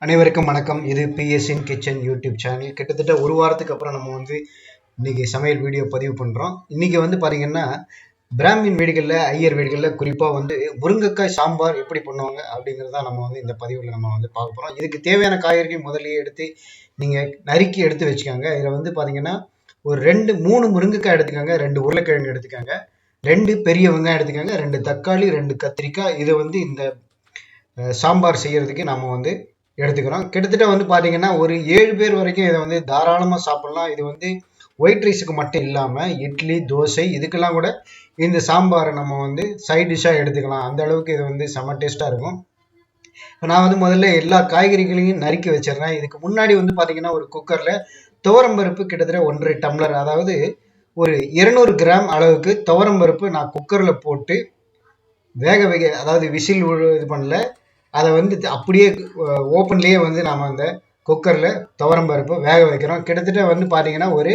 அனைவருக்கும் வணக்கம். இது பிஎஸ்இன் கிச்சன் யூடியூப் சேனல். கிட்டத்தட்ட ஒரு வாரத்துக்கு அப்புறம் நம்ம இன்னைக்கு சமையல் வீடியோ பதிவு பண்ணுறோம். இன்னைக்கு பார்த்தீங்கன்னா பிராமின் வீடுகளில், ஐயர் வீடுகளில் குறிப்பாக முருங்கைக்காய் சாம்பார் எப்படி பண்ணுவாங்க அப்படிங்கிறத நம்ம இந்த பதிவில் நம்ம பார்க்க போகிறோம். இதுக்கு தேவையான காய்கறிகள் முதலியே எடுத்து நீங்கள் நறுக்கி எடுத்து வச்சுக்கோங்க. இதில் பார்த்தீங்கன்னா ஒரு 2-3 முருங்கைக்காய் எடுத்துக்கோங்க, 2 உருளைக்கிழங்கு எடுத்துக்கோங்க, 2 பெரிய வெங்காயம் எடுத்துக்கோங்க, 2 தக்காளி, 2 கத்திரிக்காய். இது இந்த சாம்பார் செய்யறதுக்கு நம்ம எடுத்துக்கிறோம். கிட்டத்தட்ட பார்த்தீங்கன்னா ஒரு 7 பேர் வரைக்கும் இதை தாராளமாக சாப்பிடலாம். இது ஒயிட் ரைஸுக்கு மட்டும் இல்லாமல் இட்லி, தோசை இதுக்கெல்லாம் கூட இந்த சாம்பாரை நம்ம சைட் டிஷ்ஷாக எடுத்துக்கலாம். அந்த அளவுக்கு இது செம்ம டேஸ்ட்டாக இருக்கும். இப்போ நான் முதல்ல எல்லா காய்கறிகளையும் நறுக்கி வச்சிடுறேன். இதுக்கு முன்னாடி பார்த்தீங்கன்னா ஒரு குக்கரில் துவரம்பருப்பு கிட்டத்தட்ட 1.5 டம்ளர், அதாவது ஒரு 200 கிராம் அளவுக்கு துவரம்பருப்பு நான் குக்கரில் போட்டு அதாவது விசில் இது பண்ணல, அதை அப்படியே ஓப்பன்லேயே நாம் அந்த குக்கரில் துவரம்பருப்பு வேக வைக்கிறோம். கிட்டத்தட்ட பார்த்தீங்கன்னா ஒரு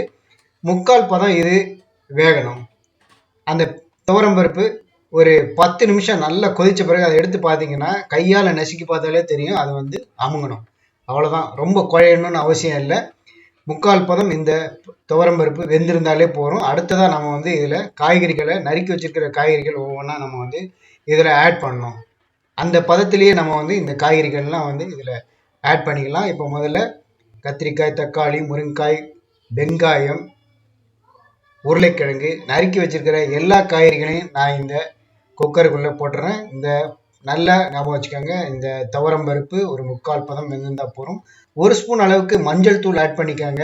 3/4 பதம் இது வேகணும். அந்த துவரம்பருப்பு ஒரு 10 நிமிஷம் நல்லா கொதித்த பிறகு அதை எடுத்து பார்த்தீங்கன்னா கையால் நசுக்கி பார்த்தாலே தெரியும், அது அமுங்கணும். அவ்வளோதான், ரொம்ப குழையணும்னு அவசியம் இல்லை. 3/4 பதம் இந்த துவரம்பருப்பு வெந்திருந்தாலே போகிறோம். அடுத்ததாக நம்ம இதில் காய்கறிகளை நறுக்கி வச்சிருக்கிற காய்கறிகள் ஒவ்வொன்றா நம்ம இதில் ஆட் பண்ணணும். அந்த பதத்திலேயே நம்ம இந்த காய்கறிகள்லாம் இதில் ஆட் பண்ணிக்கலாம். இப்போ முதல்ல கத்திரிக்காய், தக்காளி, முருங்கைக்காய், வெங்காயம், உருளைக்கிழங்கு நறுக்கி வச்சிருக்கிற எல்லா காய்கறிகளையும் நான் இந்த குக்கருக்குள்ளே போட்டுறேன். இந்த நல்லா ஞாபகம் வச்சுக்கோங்க, இந்த துவரம்பருப்பு ஒரு 3/4 பதம் வெந்திருந்தால் போகிறோம். 1 ஸ்பூன் அளவுக்கு மஞ்சள் தூள் ஆட் பண்ணிக்கோங்க.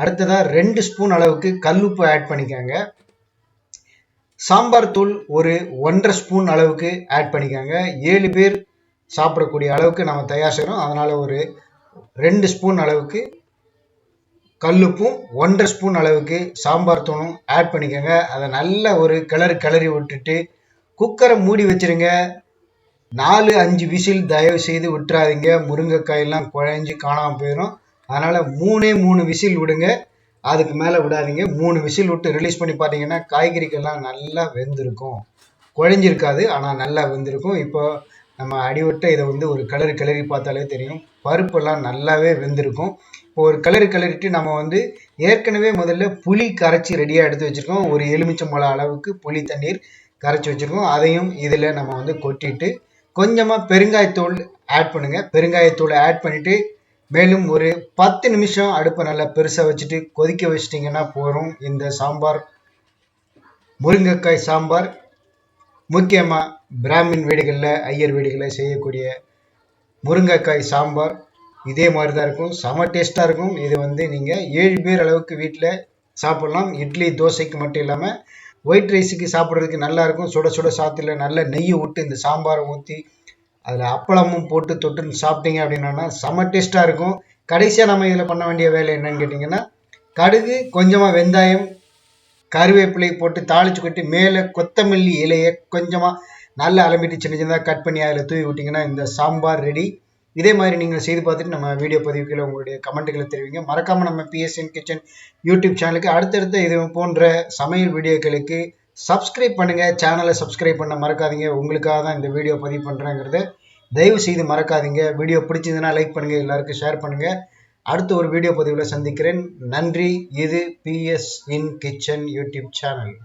அடுத்ததாக 2 ஸ்பூன் அளவுக்கு கல்லுப்பு ஆட் பண்ணிக்கோங்க. சாம்பார் தூள் ஒரு 1.5 ஸ்பூன் அளவுக்கு ஆட் பண்ணிக்கோங்க. 7 பேர் சாப்பிடக்கூடிய அளவுக்கு நம்ம தயார் செய்கிறோம். அதனால் ஒரு 2 ஸ்பூன் அளவுக்கு கல்லுப்பும் 1.5 ஸ்பூன் அளவுக்கு சாம்பார் தூளும் ஆட் பண்ணிக்கோங்க. அதை நல்ல ஒரு கிளறி விட்டுட்டு குக்கரை மூடி வச்சுருங்க. 4-5 விசில் தயவு செய்து விட்டுறாதீங்க. முருங்கைக்காயெல்லாம் குழஞ்சி காணாமல் போயிடும். அதனால் 3 விசில் விடுங்க, அதுக்கு மேலே விடாதீங்க. 3 விசில் விட்டு ரிலீஸ் பண்ணி பார்த்தீங்கன்னா காய்கறிகள்லாம் நல்லா வெந்திருக்கும். குழஞ்சிருக்காது, ஆனால் நல்லா வெந்திருக்கும். இப்போ நம்ம அடிவிட்ட இதை ஒரு கிளறி பார்த்தாலே தெரியும், பருப்பெல்லாம் நல்லாவே வெந்திருக்கும். இப்போ ஒரு கிளறிட்டு நம்ம ஏற்கனவே முதல்ல புளி கரைச்சி ரெடியாக எடுத்து வச்சுருக்கோம். ஒரு எலுமிச்சம்பழம் அளவுக்கு புளி தண்ணீர் கரைச்சி வச்சுருக்கோம். அதையும் இதில் நம்ம கொட்டிட்டு கொஞ்சமாக பெருங்காயத்தூள் ஆட் பண்ணுங்கள். பெருங்காயத்தூளை ஆட் பண்ணிவிட்டு மேலும் ஒரு 10 நிமிஷம் அடுப்பை நல்லா பெருசாக வச்சுட்டு கொதிக்க வச்சிட்டிங்கன்னா போகிறோம் இந்த சாம்பார், முருங்கைக்காய் சாம்பார். முக்கியமாக பிராமின் வீடுகளில், ஐயர் வீடுகளில் செய்யக்கூடிய முருங்கைக்காய் சாம்பார் இதே மாதிரி தான் இருக்கும். செம டேஸ்ட்டாக இருக்கும். இது நீங்கள் 7 பேர் அளவுக்கு வீட்டில் சாப்பிட்லாம். இட்லி, தோசைக்கு மட்டும் இல்லாமல் ஒயிட் ரைஸுக்கு சாப்பிட்றதுக்கு நல்லாயிருக்கும். சுட சுட சாத்தில் நல்ல நெய்யை விட்டு இந்த சாம்பாரை ஊற்றி அதில் அப்பளமும் போட்டு தொட்டு சாப்பிட்டீங்க அப்படின்னா செம்ம டேஸ்ட்டாக இருக்கும். கடைசியாக நம்ம இதில் பண்ண வேண்டிய வேலை என்னன்னு கேட்டிங்கன்னா, கடுகு, கொஞ்சமாக வெங்காயம், கருவேப்பிலை போட்டு தாளித்து கொட்டி மேலே கொத்தமல்லி இலையை கொஞ்சமாக நல்லா அலம்பிட்டு சின்ன சின்னதாக கட் பண்ணி அதில் தூவி விட்டிங்கன்னா இந்த சாம்பார் ரெடி. இதே மாதிரி நீங்கள் செய்து பார்த்துட்டு நம்ம வீடியோ பதிவுகளில் உங்களுடைய கமெண்ட்டுகளை தெரிவிங்க. மறக்காமல் நம்ம பிஎஸ்என் கிச்சன் யூடியூப் சேனலுக்கு அடுத்தடுத்த இது போன்ற சமையல் வீடியோக்களுக்கு சப்ஸ்கிரைப் பண்ணுங்கள். சேனலை சப்ஸ்கிரைப் பண்ண மறக்காதீங்க. உங்களுக்காக தான் இந்த வீடியோ பதிவு பண்ணுறேங்கிறத தயவு செய்து மறக்காதீங்க. வீடியோ பிடிச்சதுன்னா லைக் பண்ணுங்கள், எல்லாருக்கும் ஷேர் பண்ணுங்கள். அடுத்த ஒரு வீடியோ பதிவில் சந்திக்கிறேன். நன்றி. இது பிஎஸ் இன் கிச்சன் யூடியூப் சேனல்.